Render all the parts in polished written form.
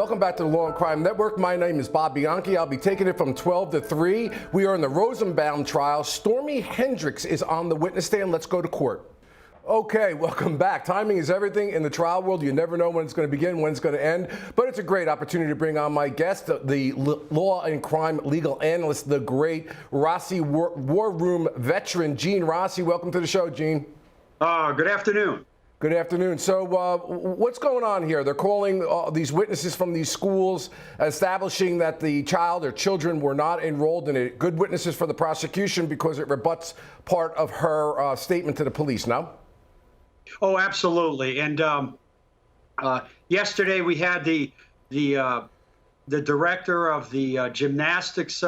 Welcome back to the Law&Crime Network. My name is Bob Bianchi. I'll be taking it from 12 to 3. We are in the Rosenbaum trial. Stormy Hendricks is on the witness stand. Let's go to court. Okay, welcome back. Timing is everything in the trial world. You never know when it's going to begin, when it's going to end. But it's a great opportunity to bring on my guest, the Law and Crime legal analyst, the great Rossi war room veteran, Gene Rossi. Welcome to the show, Gene. Good afternoon. Good afternoon. So what's going on here? They're calling these witnesses from these schools, establishing that the child or children were not enrolled in it. Good witnesses for the prosecution because it rebuts part of her statement to the police, no? Oh, absolutely. And yesterday we had the director of the gymnastics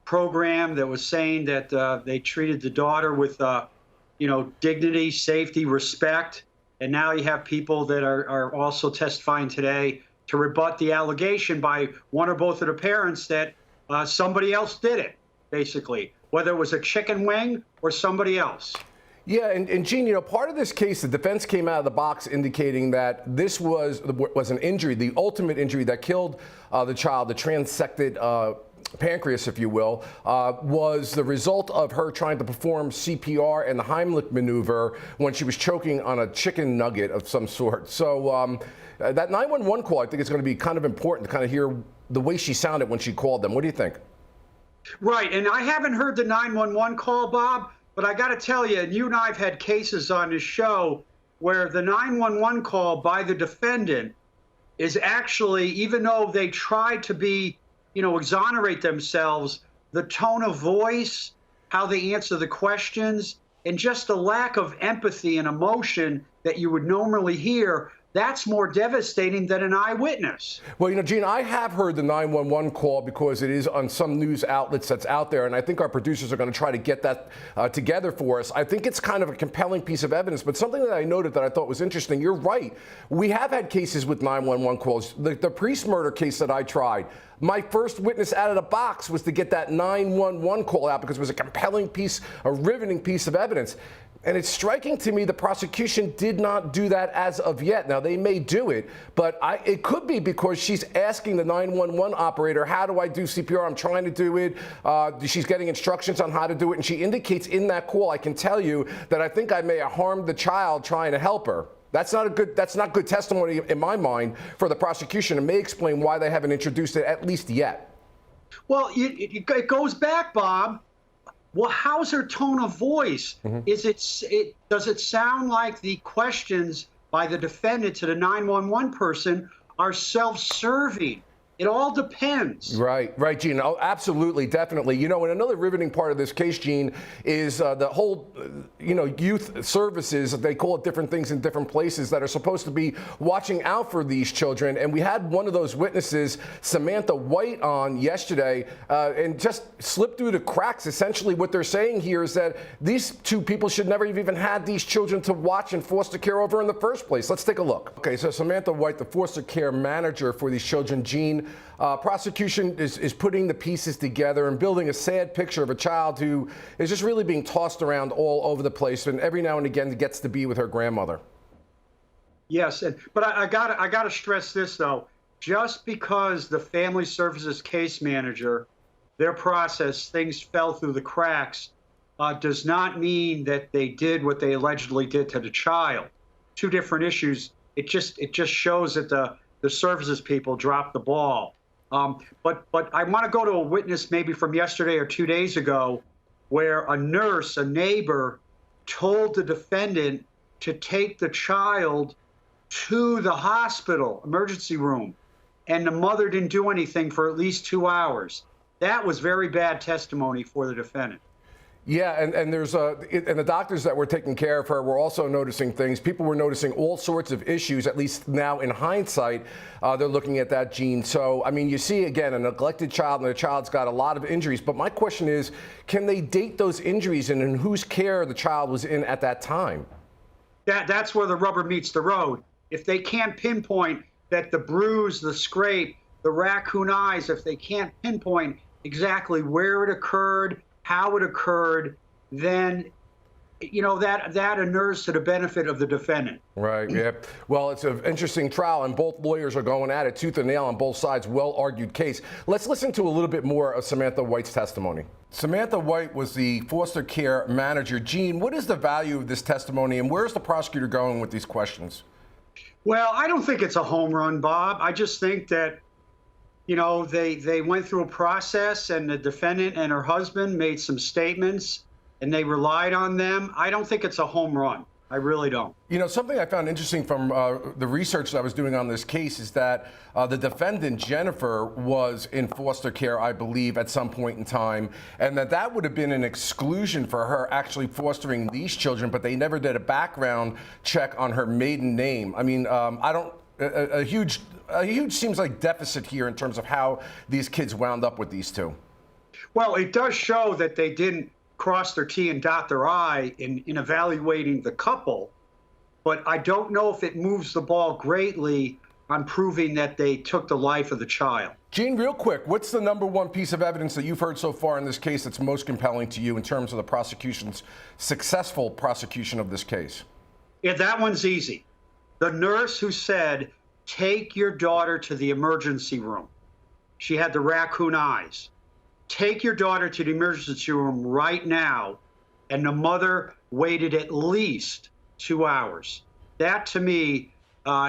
program that was saying that they treated the daughter with dignity, safety, respect. And now you have people that are also testifying today to rebut the allegation by one or both of the parents that somebody else did it, basically, whether it was a chicken wing or somebody else. Yeah, and Gene, part of this case, the defense came out of the box indicating that this was an injury, the ultimate injury that killed the child, the transected pancreas, if you will, was the result of her trying to perform CPR and the Heimlich maneuver when she was choking on a chicken nugget of some sort. So that 911 call, I think, is going to be kind of important to kind of hear the way she sounded when she called them. What do you think? Right, and I haven't heard the 911 call, Bob, but I got to tell you, and you and I have had cases on this show where the 911 call by the defendant is actually, even though they tried to be exonerate themselves, the tone of voice, how they answer the questions, and just the lack of empathy and emotion that you would normally hear, that's more devastating than an eyewitness. Well, Gene, I have heard the 911 call because it is on some news outlets that's out there, and I think our producers are going to try to get that together for us. I think it's kind of a compelling piece of evidence, but something that I noted that I thought was interesting, you're right. We have had cases with 911 calls. The Priest murder case that I tried, my first witness out of the box was to get that 911 call out because it was a compelling piece, a riveting piece of evidence. And it's striking to me the prosecution did not do that as of yet. Now, they may do it, but it could be because she's asking the 911 operator, how do I do CPR? I'm trying to do it. She's getting instructions on how to do it. And she indicates in that call, I can tell you that I think I may have harmed the child trying to help her. That's not good testimony in my mind for the prosecution. It may explain why they haven't introduced it at least yet. Well, it goes back, Bob. Well, how's her tone of voice? Mm-hmm. Does it sound like the questions by the defendant to the 911 person are self-serving? It all depends. Right, Gene. Oh, absolutely, definitely. And another riveting part of this case, Gene, is the whole, youth services, they call it different things in different places, that are supposed to be watching out for these children. And we had one of those witnesses, Samantha White, on yesterday, and just slipped through the cracks. Essentially, what they're saying here is that these two people should never have even had these children to watch and foster care over in the first place. Let's take a look. Okay, so Samantha White, the foster care manager for these children, Gene, prosecution is putting the pieces together and building a sad picture of a child who is just really being tossed around all over the place, and every now and again gets to be with her grandmother. Yes, but I gotta stress this though. Just because the family services case manager, their process, things fell through the cracks, does not mean that they did what they allegedly did to the child. Two different issues. It just shows that the services people dropped the ball. But I want to go to a witness maybe from yesterday or 2 days ago where a nurse, a neighbor, told the defendant to take the child to the hospital emergency room, and the mother didn't do anything for at least 2 hours. That was very bad testimony for the defendant. Yeah, and there's and the doctors that were taking care of her were also noticing things. People were noticing all sorts of issues, at least now in hindsight, they're looking at that, Gene. So, I mean, you see, again, a neglected child, and the child's got a lot of injuries. But my question is, can they date those injuries and in whose care the child was in at that time? That's where the rubber meets the road. If they can't pinpoint that the bruise, the scrape, the raccoon eyes, if they can't pinpoint exactly where it occurred, how it occurred, then that inures to the benefit of the defendant. Right, yeah. Well, it's an interesting trial, and both lawyers are going at it tooth and nail on both sides. Well-argued case. Let's listen to a little bit more of Samantha White's testimony. Samantha White was the foster care manager. Gene, what is the value of this testimony, and where's the prosecutor going with these questions? Well, I don't think it's a home run, Bob. I just think that, they went through a process, and the defendant and her husband made some statements, and they relied on them. I don't think it's a home run. I really don't. Something I found interesting from the research that I was doing on this case is that the defendant, Jennifer, was in foster care, I believe, at some point in time, and that would have been an exclusion for her actually fostering these children, but they never did a background check on her maiden name. I mean, a huge seems like deficit here in terms of how these kids wound up with these two. Well, it does show that they didn't cross their T and dot their I in evaluating the couple, but I don't know if it moves the ball greatly on proving that they took the life of the child. Gene, real quick, what's the number one piece of evidence that you've heard so far in this case that's most compelling to you in terms of the prosecution's successful prosecution of this case? Yeah, that one's easy. The nurse who said, "Take your daughter to the emergency room." She had the raccoon eyes. Take your daughter to the emergency room right now. And the mother waited at least 2 hours. That, to me,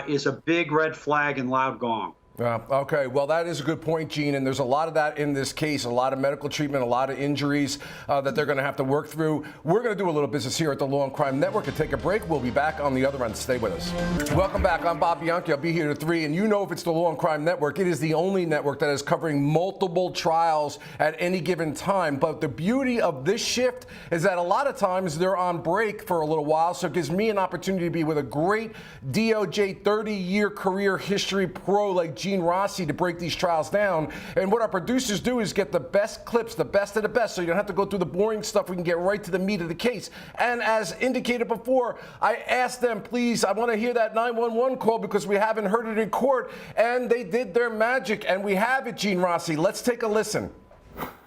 is a big red flag and loud gong. Okay, well, that is a good point, Gene, and there's a lot of that in this case, a lot of medical treatment, a lot of injuries that they're going to have to work through. We're going to do a little business here at the Law&Crime Network and take a break. We'll be back on the other end. Stay with us. Welcome back. I'm Bob Bianchi. I'll be here at 3, and if it's the Law&Crime Network, it is the only network that is covering multiple trials at any given time. But the beauty of this shift is that a lot of times they're on break for a little while, so it gives me an opportunity to be with a great DOJ 30-year career history pro like Gene Rossi to break these trials down. And what our producers do is get the best clips, the best of the best, so you don't have to go through the boring stuff. We can get right to the meat of the case. And as indicated before, I asked them, please, I want to hear that 911 call because we haven't heard it in court. And they did their magic, and we have it, Gene Rossi. Let's take a listen.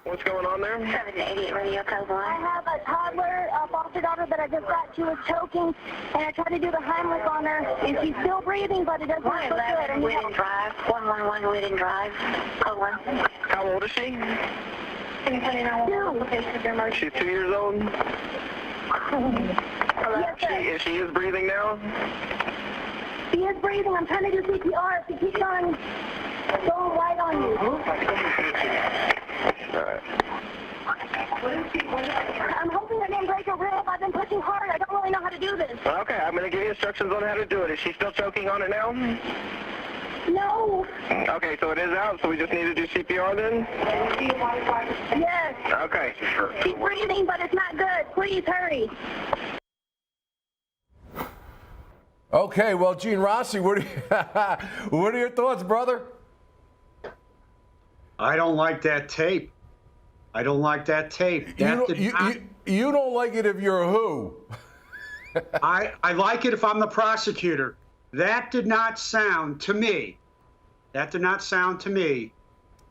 What's going on there? 788 radio code 1. I have a toddler, a foster daughter that I just got. She was choking, and I tried to do the Heimlich on her, and she's still breathing, but it doesn't look good. And we didn't drive. 111, we didn't drive. Code 1. How old is she? 2. She's 2 years old? Yes, sir. She is breathing now? She is breathing. I'm trying to do CPR. She keeps on going right on you. Alright. I'm hoping I didn't break a rib. I've been pushing hard. I don't really know how to do this. Okay, I'm going to give you instructions on how to do it. Is she still choking on it now? No. Okay, so it is out, so we just need to do CPR then? Yes. Okay. She's breathing, but it's not good. Please hurry. Okay, well, Gene Rossi, what are your thoughts, brother? I don't like that tape. I don't like that tape. You don't like it if you're who? I like it if I'm the prosecutor. That did not sound to me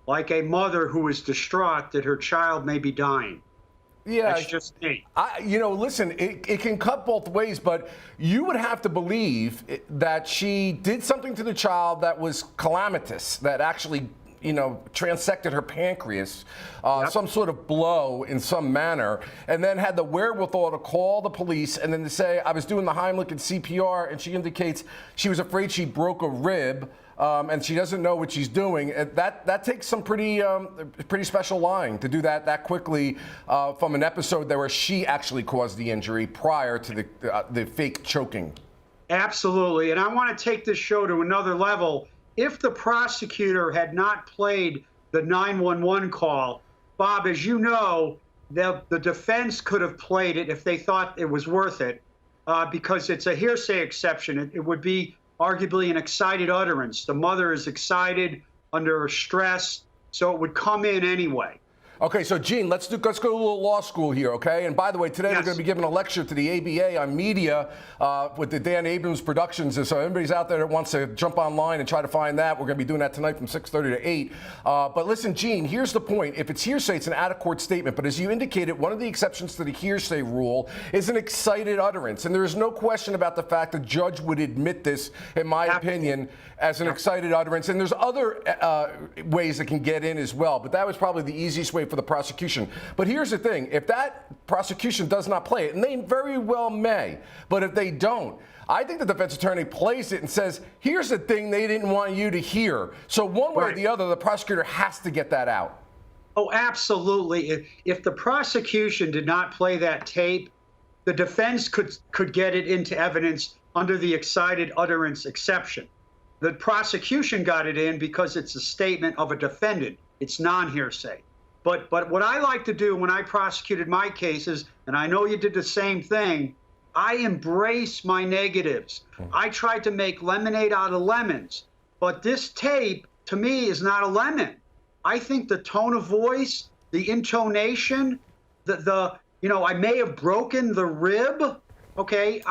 like a mother who is distraught that her child may be dying. Yeah, that's just me. Listen, it can cut both ways, but you would have to believe that she did something to the child that was calamitous, that actually, transected her pancreas, some sort of blow in some manner, and then had the wherewithal to call the police and then to say, I was doing the Heimlich and CPR, and she indicates she was afraid she broke a rib. And she doesn't know what she's doing. That takes some pretty special lying to do that quickly from an episode where she actually caused the injury prior to the fake choking. Absolutely, and I want to take this show to another level. If the prosecutor had not played the 911 call, Bob, as you know, the defense could have played it if they thought it was worth it, because it's a hearsay exception. It would be arguably an excited utterance. The mother is excited, under stress, so it would come in anyway. Okay, so Gene, let's go to a little law school here, okay? And by the way, today we're going to be giving a lecture to the ABA on media with the Dan Abrams Productions. And so everybody's out there that wants to jump online and try to find that, we're going to be doing that tonight from 6:30 to 8. But listen, Gene, here's the point. If it's hearsay, it's an out-of-court statement. But as you indicated, one of the exceptions to the hearsay rule is an excited utterance. And there is no question about the fact the judge would admit this, in my opinion, as an excited utterance. And there's other ways that can get in as well. But that was probably the easiest way for the prosecution. But here's the thing. If that prosecution does not play it, and they very well may, but if they don't, I think the defense attorney plays it and says, here's the thing they didn't want you to hear. So one way or the other, the prosecutor has to get that out. Oh, absolutely. If the prosecution did not play that tape, the defense could get it into evidence under the excited utterance exception. The prosecution got it in because it's a statement of a defendant. It's non-hearsay. But what I like to do when I prosecuted my cases, and I know you did the same thing, I embrace my negatives. I tried to make lemonade out of lemons. But this tape, to me, is not a lemon. I think the tone of voice, the intonation, I may have broken the rib. Okay,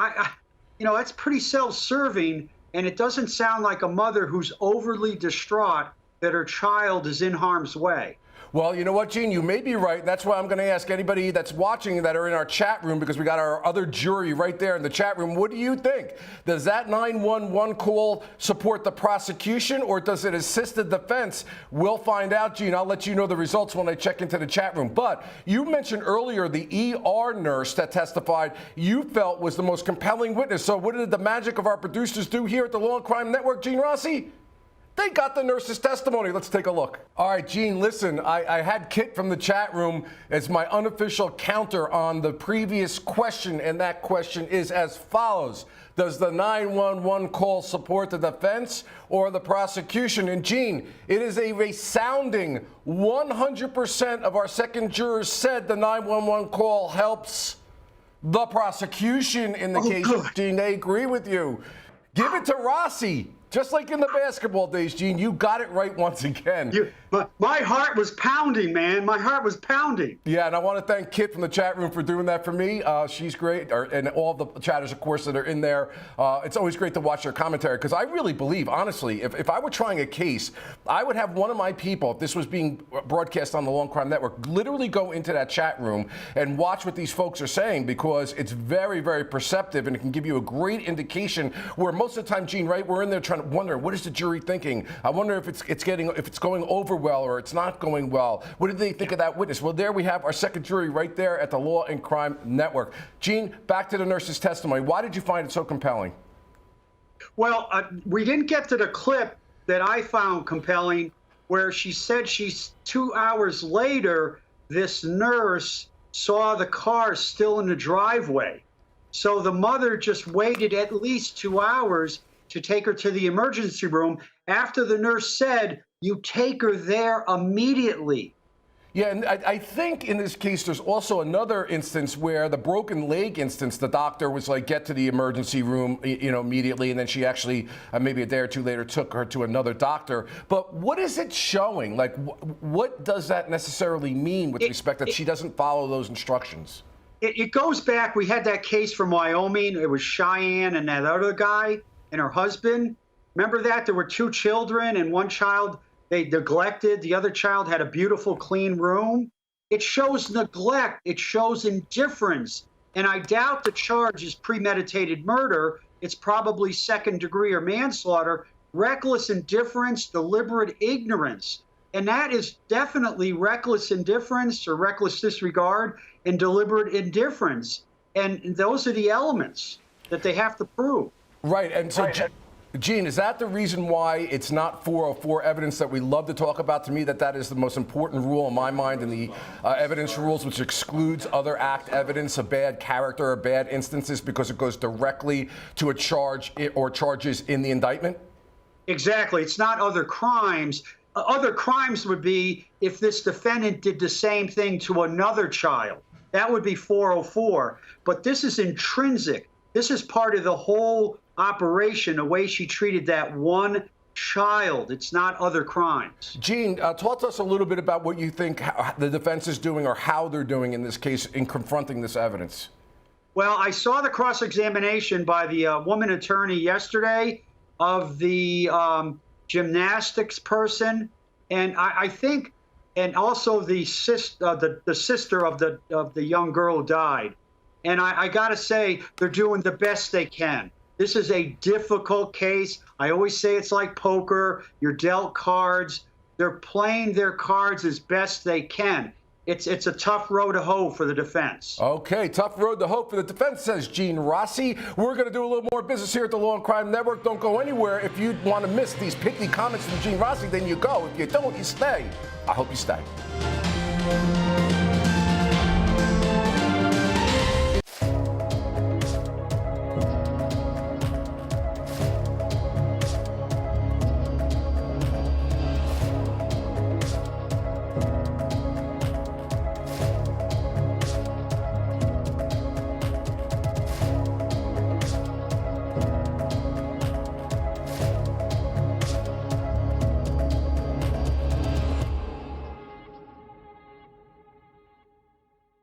that's pretty self-serving, and it doesn't sound like a mother who's overly distraught that her child is in harm's way. Well, you know what, Gene? You may be right. That's why I'm going to ask anybody that's watching that are in our chat room, because we got our other jury right there in the chat room. What do you think? Does that 911 call support the prosecution, or does it assist the defense? We'll find out, Gene. I'll let you know the results when I check into the chat room. But you mentioned earlier the ER nurse that testified you felt was the most compelling witness. So what did the magic of our producers do here at the Law&Crime Network, Gene Rossi? They got the nurse's testimony. Let's take a look. All right, Gene, listen, I had Kit from the chat room as my unofficial counter on the previous question, and that question is as follows. Does the 911 call support the defense or the prosecution? And Gene, it is a resounding 100% of our second jurors said the 911 call helps the prosecution in the case. Good. Gene, they agree with you. Give it to Rossi. Just like in the basketball days, Gene, you got it right once again. But my heart was pounding, man. My heart was pounding. Yeah, and I want to thank Kit from the chat room for doing that for me. She's great, and all the chatters, of course, that are in there. It's always great to watch their commentary, because I really believe, honestly, if I were trying a case, I would have one of my people, if this was being broadcast on the Law&Crime Network, literally go into that chat room and watch what these folks are saying, because it's very, very perceptive, and it can give you a great indication where most of the time, Gene, right, we're in there trying to wonder, what is the jury thinking? I wonder if it's going over well or it's not going well. What did they think of that witness? Well, there we have our second jury right there at the Law&Crime Network. Gene, back to the nurse's testimony. Why did you find it so compelling? Well, we didn't get to the clip that I found compelling, where she said 2 hours later, this nurse saw the car still in the driveway. So the mother just waited at least 2 hours to take her to the emergency room after the nurse said, you take her there immediately. Yeah, and I think in this case, there's also another instance where the broken leg instance, the doctor was like, get to the emergency room, immediately. And then she actually, maybe a day or two later, took her to another doctor. But what is it showing? Like, what does that necessarily mean with respect that she doesn't follow those instructions? It goes back. We had that case from Wyoming. It was Cheyenne and that other guy and her husband. Remember that? There were 2 children, and one child they neglected. The other child had a beautiful, clean room. It shows neglect. It shows indifference. And I doubt the charge is premeditated murder. It's probably second degree or manslaughter, reckless indifference, deliberate ignorance. And that is definitely reckless indifference or reckless disregard and deliberate indifference. And those are the elements that they have to prove. Right. And so, Gene, is that the reason why it's not 404 evidence that we love to talk about? To me, that is the most important rule in my mind in the evidence rules, which excludes other act evidence of bad character or bad instances because it goes directly to a charge or charges in the indictment? Exactly. It's not other crimes. Other crimes would be if this defendant did the same thing to another child. That would be 404. But this is intrinsic. This is part of the whole operation, the way she treated that one child. It's not other crimes. Gene, talk to us a little bit about what you think the defense is doing or how they're doing in this case in confronting this evidence. Well, I saw the cross-examination by the woman attorney yesterday of the gymnastics person, and I think, and also the sister of the young girl who died. And I got to say, they're doing the best they can. This is a difficult case. I always say it's like poker. You're dealt cards. They're playing their cards as best they can. It's a tough road to hoe for the defense. Okay, tough road to hoe for the defense, says Gene Rossi. We're going to do a little more business here at the Law and Crime Network. Don't go anywhere. If you want to miss these pithy comments from Gene Rossi, then you go. If you don't, you stay. I hope you stay.